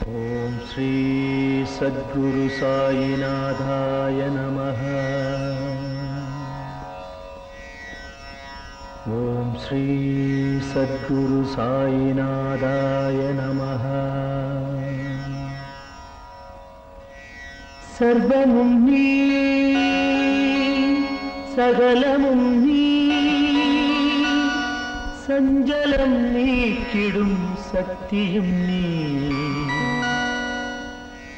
ஓம் ஸ்ரீ சத்குரு சாயிநாதாய நமः. ஓம் ஸ்ரீ சத்குரு சாயிநாதாய நமः. சர்வமும் நீ, சகலமும் நீ, சஞ்சலம் நீக்கிடும் சக்தியும் நீ,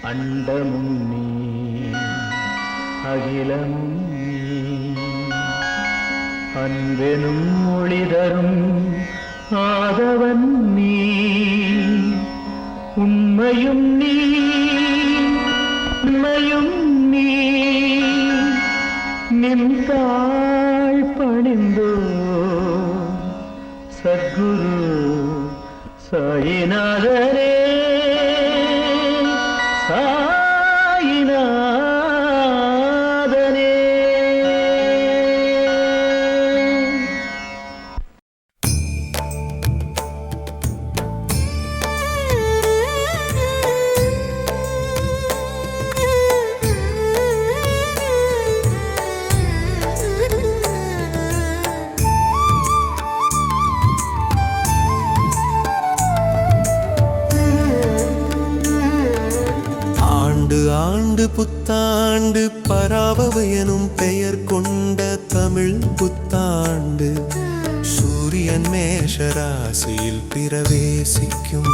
அண்டமும் நீ, அகிலமும் நீ, அன்பெனும் ஒளிதரும் ஆதவன் நீ, உண்மையும் நீ, உண்மையும் நீ, நின்றாள் பணிந்தோ சத்குரு சாயிநாதரே. ஆண்டு புத்தாண்டு பராபவ எனும் பெயர் கொண்ட தமிழ் புத்தாண்டு சூரியன் மேஷ ராசியில் பிரவேசிக்கும்.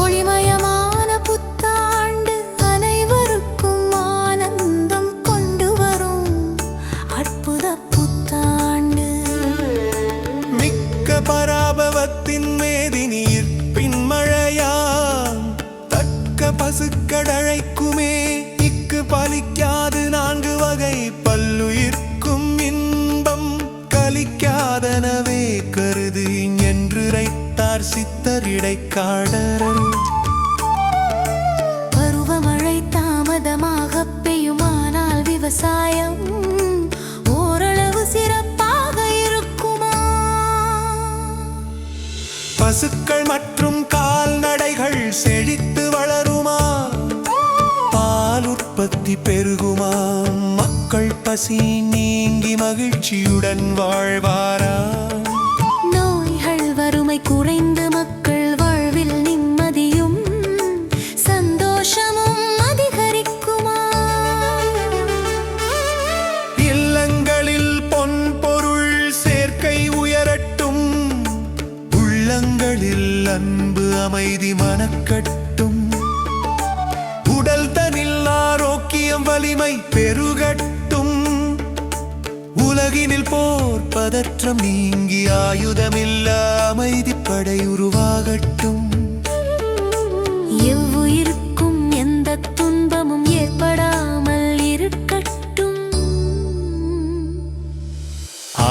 ஒளிமயமான புத்தாண்டு அனைவருக்கும் ஆனந்தம் கொண்டு வரும் அற்புத புத்தாண்டு. மிக்க பராபவத்தின் மேதினீர் பின்மழையாம் பசுக்கடழைக்குமே இக்கு பலிக்காது நான்கு வகை பல்லுயிர்க்கும் இன்பம் கலிக்காதனவே கருது என்று ரைத்தார் சித்தரிடைக்காடரர். பருவமழை தாமதமாக பெய்யுமானால் விவசாயம் ஓரளவு சிறப்பாக இருக்குமா? பசுக்கள் மற்றும் கால்நடைகள் செழித்து வளருமா? பால் உற்பத்தி பெருகுமா? மக்கள் பசி நீங்கி மகிழ்ச்சியுடன் வாழ்வாரா? நோய்கள் வறுமை குறைந்து மக்கள் வாழ்வில் நிம்மதியும் சந்தோஷமும் அதிகரிக்குமா? இல்லங்களில் பொன் பொருள் சேர்க்கை உயரட்டும், உள்ளங்களில் அன்பு அமைதி மனக்கட்டும், உடல் தனில் ஆரோக்கியம் வலிமை பெருகட்டும், உலகினில் போர் பதற்றம் நீங்கி ஆயுதமில்லா அமைதிப்படை உருவாகட்டும். எவ்வுயிருக்கும் எந்த துன்பமும் ஏற்படாமல் இருக்கட்டும்.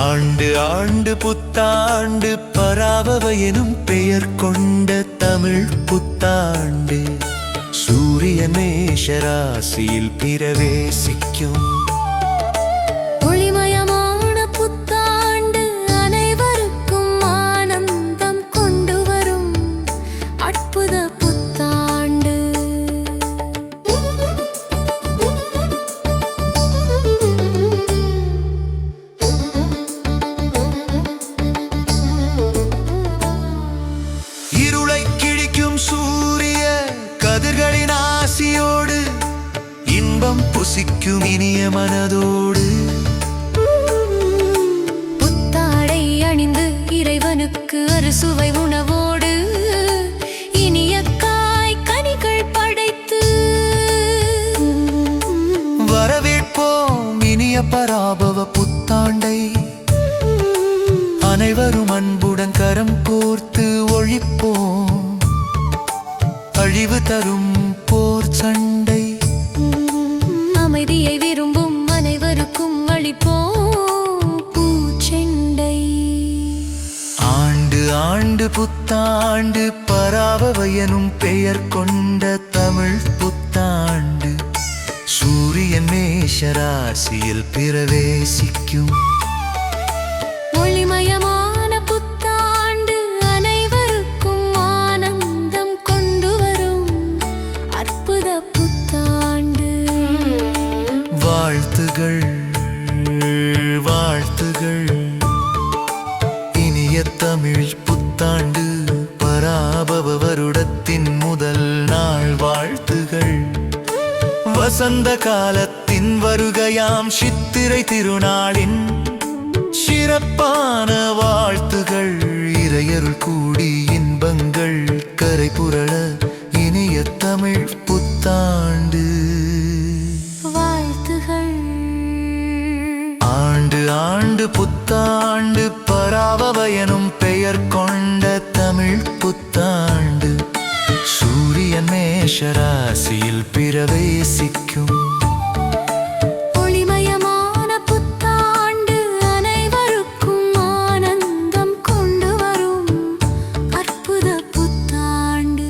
ஆண்டு ஆண்டு புத்தாண்டு பராபவ எனும் பெயர் கொண்ட தமிழ் புத்தாண்டு சூரியன் மேஷ ராசியில் பிரவேசிக்கும். ஒளிமயமான புத்தாண்டு அனைவருக்கும் ஆனந்தம் கொண்டு வரும் அற்புத புத்தாண்டு. இருளை கிழிக்கும் சூரிய கதிர்களின் ஆசியோடு இன்பம் புசிக்கும் இனிய மனதோடு புத்தாடை அணிந்து இறைவனுக்கு அறுசுவை உணவோடு இனிய காய் கனிகள் படைத்து வரவேற்போம் இனிய பராபவ புத்தாண்டை. அனைவரும் அன்புடன் கரம் கோர்த்து ஒழிப்போம் அழிவு தரும் போர் சண்டை. அமைதியை விரும்பும் அனைவருக்கும் அளிப்போம் பூச்செண்டை. ஆண்டு ஆண்டு புத்தாண்டு பராபவ எனும் பெயர் கொண்ட தமிழ் புத்தாண்டு சூரியன் மேஷ ராசியில் பிரவேசிக்கும். ஒளிமயமான புத்தாண்டு அனைவருக்கும் ஆனந்தம் கொண்டு வரும் வசந்த காலத்தின் வருகையாம் சித்திரை திருநாளின் சிறப்பான வாழ்த்துகள் இறையருள் கூடி இன்பங்கள் கரை புரள இனிய தமிழ் புத்தாண்டு வாழ்த்துகள். ஆண்டு ஆண்டு புத்தாண்டு பராபவ எனும் பெயர் கொண்ட தமிழ் புத்தாண்டு சூரியன் மேஷ ராசியில் பிரவேசிக்கும் ஒளிமயமான புத்தாண்டு அனைவருக்கும் ஆனந்தம் கொண்டு வரும் அற்புத புத்தாண்டு.